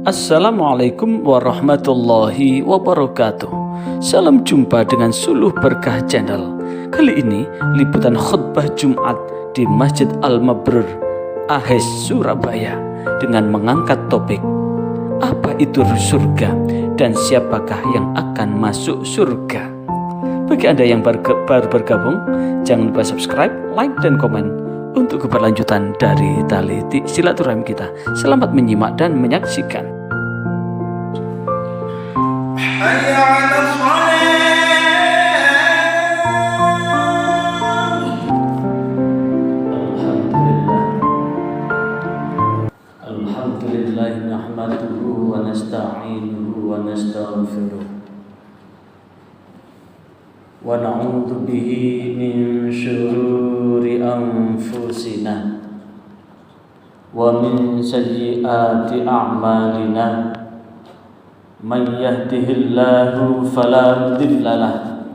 Assalamualaikum warahmatullahi wabarakatuh. Salam jumpa dengan Suluh Berkah Channel. Kali ini liputan khutbah Jumat di Masjid Al-Mabrur, Ahes, Surabaya, dengan mengangkat topik apa itu surga dan siapakah yang akan masuk surga. Bagi Anda yang baru bergabung, jangan lupa subscribe, like, dan komen untuk keberlanjutan dari tali silaturahmi kita. Selamat menyimak dan menyaksikan. Alhamdulillah nahmaduhu wa nasta'inuhu wa nastaghfiruh wa na'udzu bihi min syururi anfusina wa min sayyiati a'malina. Man yahdihillahu fala mudilla lahu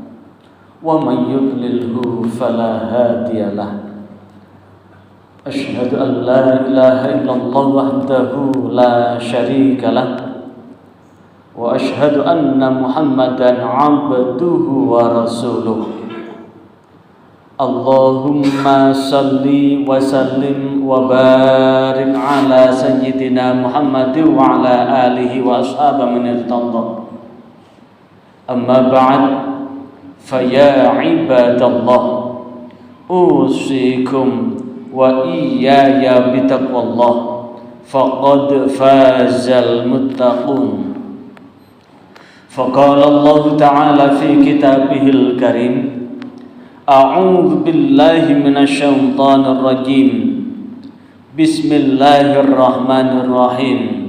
wa man yudlilhu fala hadiya lahu. Asyhadu an la ilaha illallah wahdahu la syarika lahu wa asyhadu anna Muhammadan abduhu wa rasuluh. Allahumma salli wa sallim wa barik ala sayyidina Muhammad wa ala alihi wa ashabihi man irtada. Amma ba'd, fa ya ibadallah, usikum wa iyaya bitaqwallah, faqad fazal muttaqun. Faqala Allah Ta'ala fi kitabihil karim, a'udzu billahi minasyaitonir rajim. Bismillahirrahmanirrahim.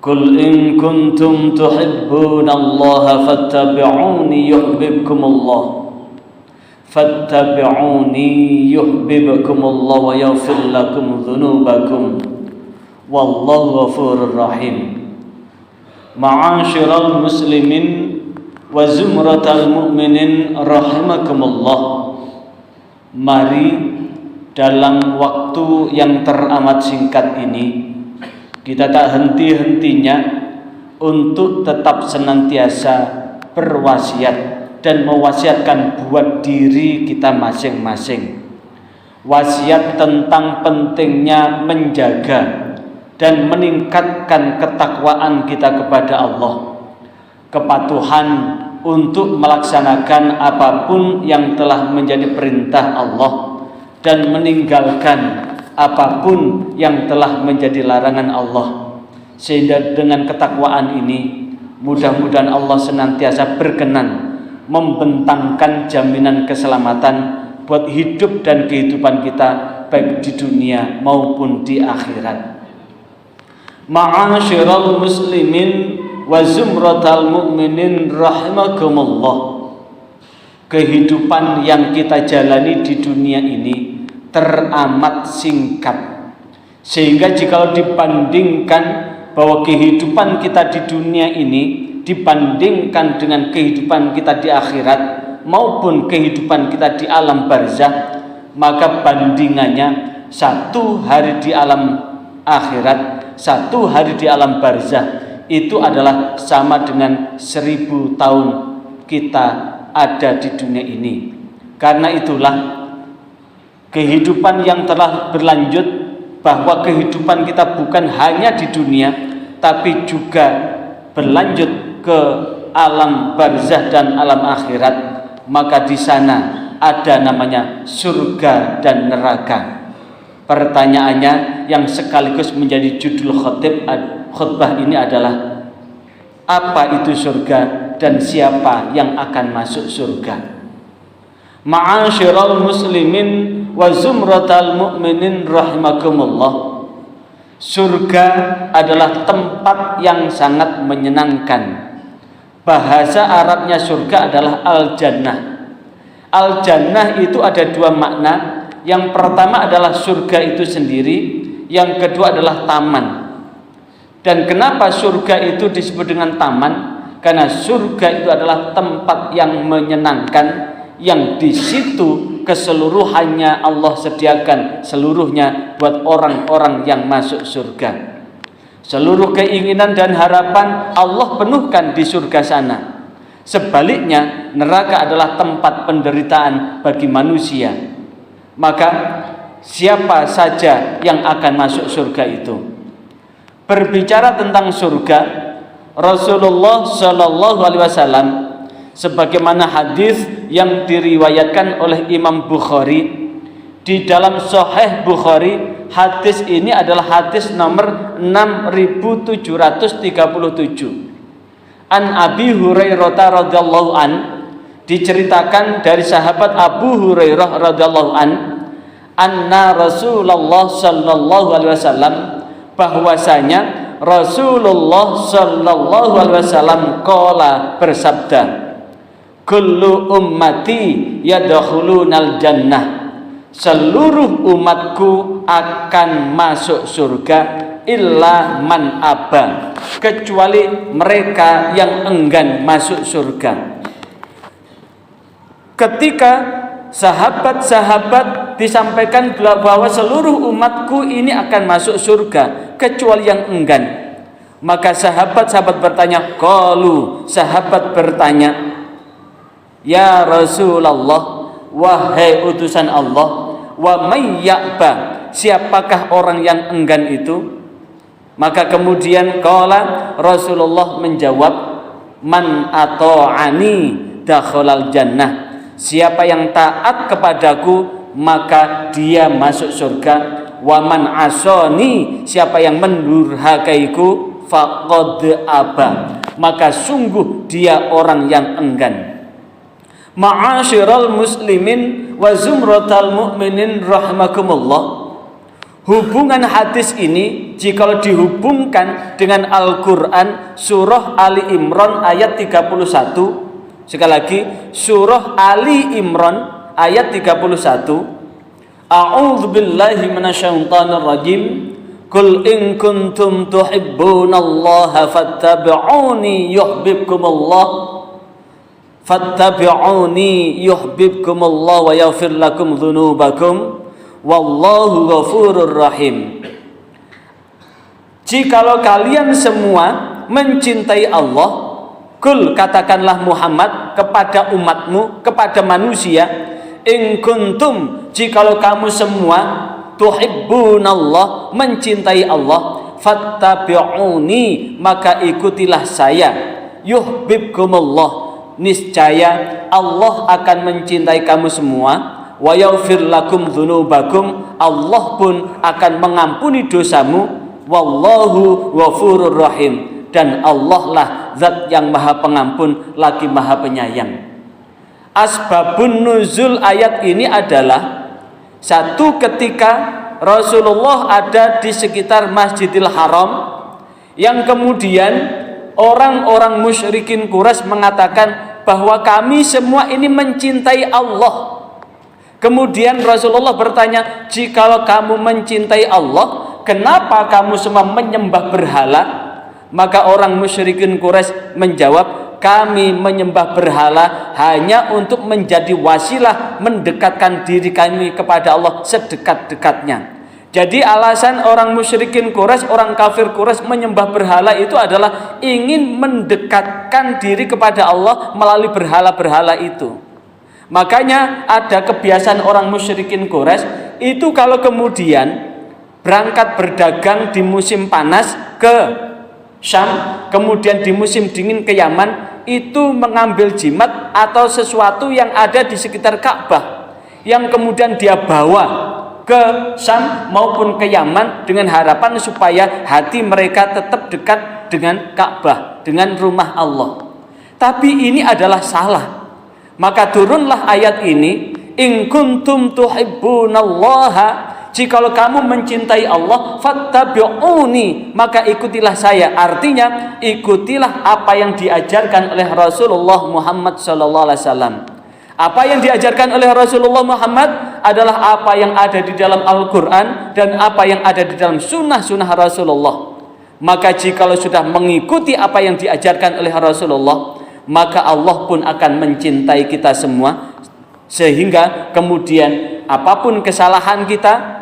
Qul in kuntum tuhibbunallaha fattabi'uni yuhibbukumullah. Fattabi'uni yuhibbukumullah wa yaghfir lakum dzunubakum. Wallahu ghafurur rahim. Ma'asyiral muslimin wa zumratal mu'minin rahimakumullah. Mari dalam waktu yang teramat singkat ini kita tak henti-hentinya untuk tetap senantiasa berwasiat dan mewasiatkan buat diri kita masing-masing. Wasiat tentang pentingnya menjaga dan meningkatkan ketakwaan kita kepada Allah, kepatuhan untuk melaksanakan apapun yang telah menjadi perintah Allah dan meninggalkan apapun yang telah menjadi larangan Allah. Sehingga dengan ketakwaan ini mudah-mudahan Allah senantiasa berkenan membentangkan jaminan keselamatan buat hidup dan kehidupan kita baik di dunia maupun di akhirat. Ma'asyiral muslimin wa zumratal mu'minin rahimakumullah. Kehidupan yang kita jalani di dunia ini teramat singkat, sehingga jika dibandingkan bahwa kehidupan kita di dunia ini dibandingkan dengan kehidupan kita di akhirat maupun kehidupan kita di alam barzakh, maka bandingannya satu hari di alam akhirat, satu hari di alam barzakh itu adalah sama dengan 1000 tahun kita ada di dunia ini. Karena itulah kehidupan yang telah berlanjut, bahwa kehidupan kita bukan hanya di dunia tapi juga berlanjut ke alam barzakh dan alam akhirat. Maka di sana ada namanya surga dan neraka. Pertanyaannya yang sekaligus menjadi judul khutbah ini adalah apa itu surga dan siapa yang akan masuk surga. Ma'asyiral muslimin wa zumratal mu'minin rahimakumullah. Surga adalah tempat yang sangat menyenangkan. Bahasa Arabnya surga adalah al-jannah. Al-jannah itu ada dua makna. Yang pertama adalah surga itu sendiri, yang kedua adalah taman. Dan kenapa surga itu disebut dengan taman? Karena surga itu adalah tempat yang menyenangkan, yang di situ keseluruhannya Allah sediakan seluruhnya buat orang-orang yang masuk surga. Seluruh keinginan dan harapan Allah penuhkan di surga sana. Sebaliknya, neraka adalah tempat penderitaan bagi manusia. Maka siapa saja yang akan masuk surga itu? Berbicara tentang surga, Rasulullah Shallallahu Alaihi Wasallam, sebagaimana hadis yang diriwayatkan oleh Imam Bukhari di dalam Sahih Bukhari, hadis ini adalah hadis nomor 6737. An Abi Hurairah radhiyallahu an, diceritakan dari sahabat Abu Hurairah radhiyallahu an, anna Rasulullah sallallahu alaihi wasallam, bahwasanya Rasulullah sallallahu alaihi wasallam qala, bersabda, kullu ummati yadkhulunal jannah, seluruh umatku akan masuk surga, illa man aba, kecuali mereka yang enggan masuk surga. Ketika sahabat-sahabat disampaikan bahwa seluruh umatku ini akan masuk surga kecuali yang enggan, maka sahabat-sahabat bertanya, qalu, sahabat bertanya, ya Rasulullah, wahai utusan Allah, wa may ya'ba, siapakah orang yang enggan itu? Maka kemudian qala, Rasulullah menjawab, man ata'ani dakhalal jannah, siapa yang taat kepadaku maka dia masuk surga. Wa man asani, siapa yang mendurhakaiku, faqad aba, maka sungguh dia orang yang enggan. Ma'asyiral muslimin wa zumratal mu'minin rahimakumullah. Hubungan hadis ini jika dihubungkan dengan Al-Quran, surah Ali Imran ayat 31. Sekali lagi, surah Ali Imran ayat 31. A'udzu billahi minasyaitonir rajim. Qul in kuntum tuhibbunallaha fattabi'uni yuhibbukumullah. Fattabi'uni yuhibbukumullah wa yaghfir lakum dzunubakum. Wallahu ghafurur rahim. Jikalau kalian semua mencintai Allah, kul, katakanlah Muhammad kepada umatmu, kepada manusia, in kuntum, jikalau kamu semua tuhibbunallah, mencintai Allah, fattabi'uni, maka ikutilah saya, yuhibbukumullah, niscaya Allah akan mencintai kamu semua, wa yaghfir lakum dzunubakum, Allah pun akan mengampuni dosamu, wallahu ghafurur rahim, dan Allah lah zat yang maha pengampun lagi maha penyayang. Asbabun nuzul ayat ini adalah, satu, ketika Rasulullah ada di sekitar Masjidil Haram, yang kemudian orang-orang musyrikin Quraisy mengatakan bahwa kami semua ini mencintai Allah. Kemudian Rasulullah bertanya, jikalau kamu mencintai Allah, kenapa kamu semua menyembah berhala? Maka orang musyrikin Quraisy menjawab, kami menyembah berhala hanya untuk menjadi wasilah mendekatkan diri kami kepada Allah sedekat-dekatnya. Jadi alasan orang musyrikin Quraisy, orang kafir Quraisy menyembah berhala itu adalah ingin mendekatkan diri kepada Allah melalui berhala-berhala itu. Makanya ada kebiasaan orang musyrikin Quraisy itu kalau kemudian berangkat berdagang di musim panas ke Syam, kemudian di musim dingin ke Yaman, itu mengambil jimat atau sesuatu yang ada di sekitar Ka'bah yang kemudian dia bawa ke Syam maupun ke Yaman dengan harapan supaya hati mereka tetap dekat dengan Ka'bah, dengan rumah Allah. Tapi ini adalah salah. Maka turunlah ayat ini, in kuntum tuhibbunallaha, jikalau kamu mencintai Allah, fattabi'uni, maka ikutilah saya. Artinya ikutilah apa yang diajarkan oleh Rasulullah Muhammad SAW. Apa yang diajarkan oleh Rasulullah Muhammad adalah apa yang ada di dalam Al-Quran dan apa yang ada di dalam sunnah-sunnah Rasulullah. Maka jikalau sudah mengikuti apa yang diajarkan oleh Rasulullah, maka Allah pun akan mencintai kita semua, sehingga kemudian apapun kesalahan kita,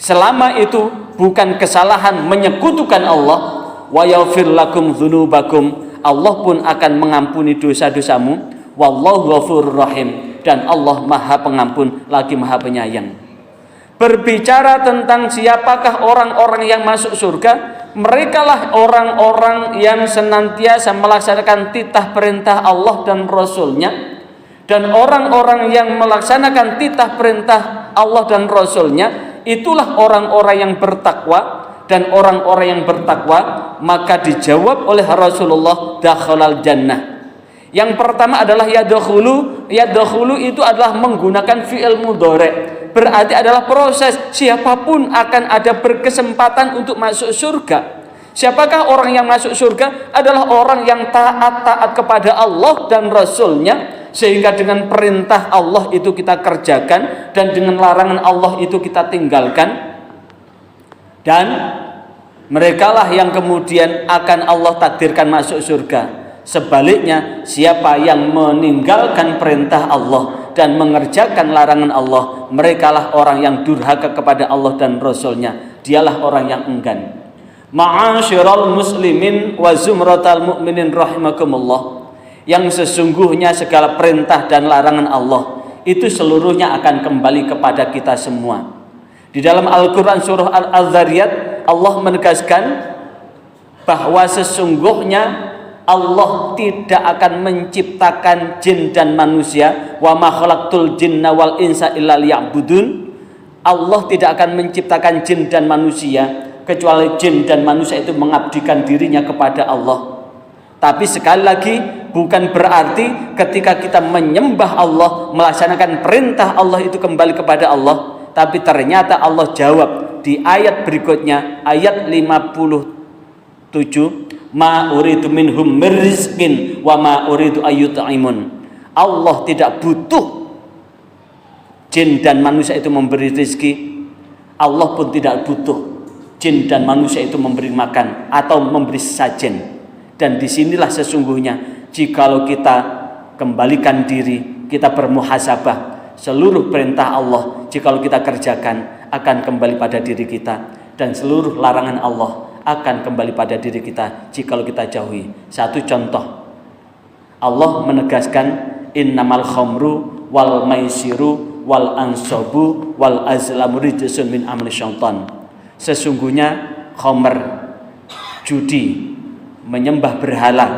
selama itu bukan kesalahan menyekutukan Allah, wa yaghfir lakum dzunubakum, Allah pun akan mengampuni dosa-dosamu, wallahu ghafurur rahim, dan Allah Maha Pengampun lagi Maha Penyayang. Berbicara tentang siapakah orang-orang yang masuk surga, merekalah orang-orang yang senantiasa melaksanakan titah perintah Allah dan Rasul-Nya. Dan orang-orang yang melaksanakan titah perintah Allah dan Rasul-Nya, itulah orang-orang yang bertakwa. Dan orang-orang yang bertakwa, maka dijawab oleh Rasulullah, dakhalal jannah. Yang pertama adalah yadkhulu. Yadkhulu itu adalah menggunakan fi'il mudhari', berarti adalah proses. Siapapun akan ada berkesempatan untuk masuk surga. Siapakah orang yang masuk surga? Adalah orang yang taat kepada Allah dan Rasul-Nya, sehingga dengan perintah Allah itu kita kerjakan, dan dengan larangan Allah itu kita tinggalkan. Dan merekalah yang kemudian akan Allah takdirkan masuk surga. Sebaliknya, siapa yang meninggalkan perintah Allah dan mengerjakan larangan Allah, merekalah orang yang durhaka kepada Allah dan Rasul-Nya. Dialah orang yang enggan. Ma'asyiral muslimin wa zumratal mu'minin rahimakumullah. Yang sesungguhnya segala perintah dan larangan Allah itu seluruhnya akan kembali kepada kita semua. Di dalam Al-Quran surah Al-Dzariyat, Allah menegaskan bahwa sesungguhnya Allah tidak akan menciptakan jin dan manusia, wa ma khalaqtul jinna wal insa illa liya'budun. Allah tidak akan menciptakan jin dan manusia kecuali jin dan manusia itu mengabdikan dirinya kepada Allah. Tapi sekali lagi, bukan berarti ketika kita menyembah Allah, melaksanakan perintah Allah itu kembali kepada Allah. Tapi ternyata Allah jawab di ayat berikutnya, ayat 57, ma uridu minhum rizqin wa ma uridu ayyut'imun. Allah tidak butuh jin dan manusia itu memberi rezeki. Allah pun tidak butuh jin dan manusia itu memberi makan atau memberi sajen. Dan disinilah sesungguhnya jikalau kita kembalikan diri, kita bermuhasabah, seluruh perintah Allah jikalau kita kerjakan akan kembali pada diri kita, dan seluruh larangan Allah akan kembali pada diri kita jikalau kita jauhi. Satu contoh, Allah menegaskan innamal khamru wal maisiru wal ansabu wal azlamu rijsun min amali syaitan. Sesungguhnya khamr, judi, menyembah berhala,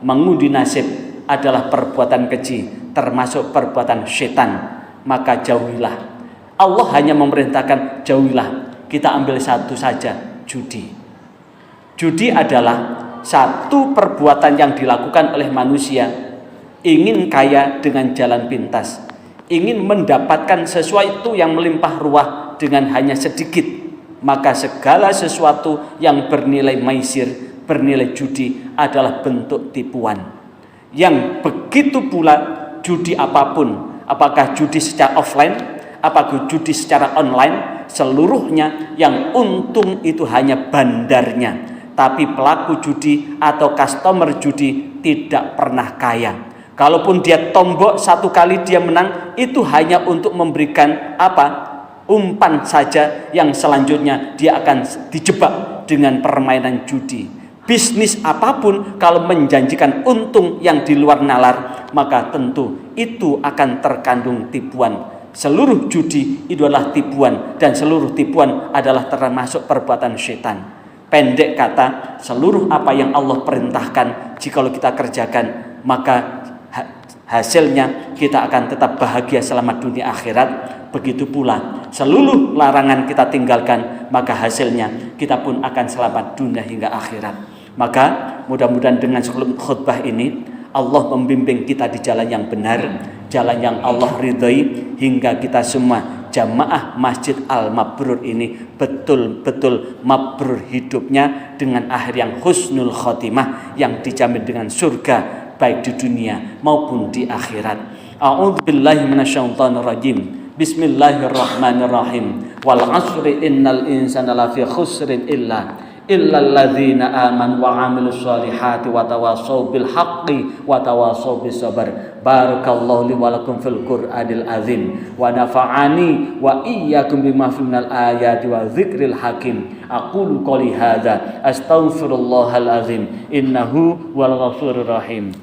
mengundi nasib adalah perbuatan keji, termasuk perbuatan setan. Maka jauhilah. Allah hanya memerintahkan jauhilah. Kita ambil satu saja, judi. Judi adalah satu perbuatan yang dilakukan oleh manusia, ingin kaya dengan jalan pintas, ingin mendapatkan sesuatu yang melimpah ruah dengan hanya sedikit. Maka segala sesuatu yang bernilai maisir, bernilai judi adalah bentuk tipuan. Yang begitu pula judi apapun, apakah judi secara offline, apakah judi secara online, seluruhnya yang untung itu hanya bandarnya. Tapi pelaku judi atau customer judi tidak pernah kaya. Kalaupun dia tombok satu kali dia menang, itu hanya untuk memberikan umpan saja, yang selanjutnya dia akan dijebak dengan permainan judi. Bisnis apapun kalau menjanjikan untung yang di luar nalar, maka tentu itu akan terkandung tipuan. Seluruh judi itu adalah tipuan, dan seluruh tipuan adalah termasuk perbuatan setan. Pendek kata, seluruh apa yang Allah perintahkan jikalau kita kerjakan, maka hasilnya kita akan tetap bahagia selama dunia akhirat. Begitu pula seluruh larangan kita tinggalkan, maka hasilnya kita pun akan selamat dunia hingga akhirat. Maka mudah-mudahan dengan khutbah ini Allah membimbing kita di jalan yang benar, jalan yang Allah ridhai, hingga kita semua jamaah Masjid Al-Mabrur ini betul-betul mabrur hidupnya dengan akhir yang husnul khotimah, yang dijamin dengan surga baik di dunia maupun di akhirat. A'udzubillahi minasyaitonir rajim. Bismillahirrahmanirrahim. Wal 'asri innal insana lafi khusrin illalladzina amanu wa 'amilus solihati wa tawassaw bil haqqi wa tawassaw bis sabr. Barakallahu li wa lakum fil Qur'anil azim wa nafa'ani wa iyyakum bima fi minal ayati wa dzikril hakim. Aqulu qouli hadza astaghfirullahal azim innahu wal ghafurur rahim.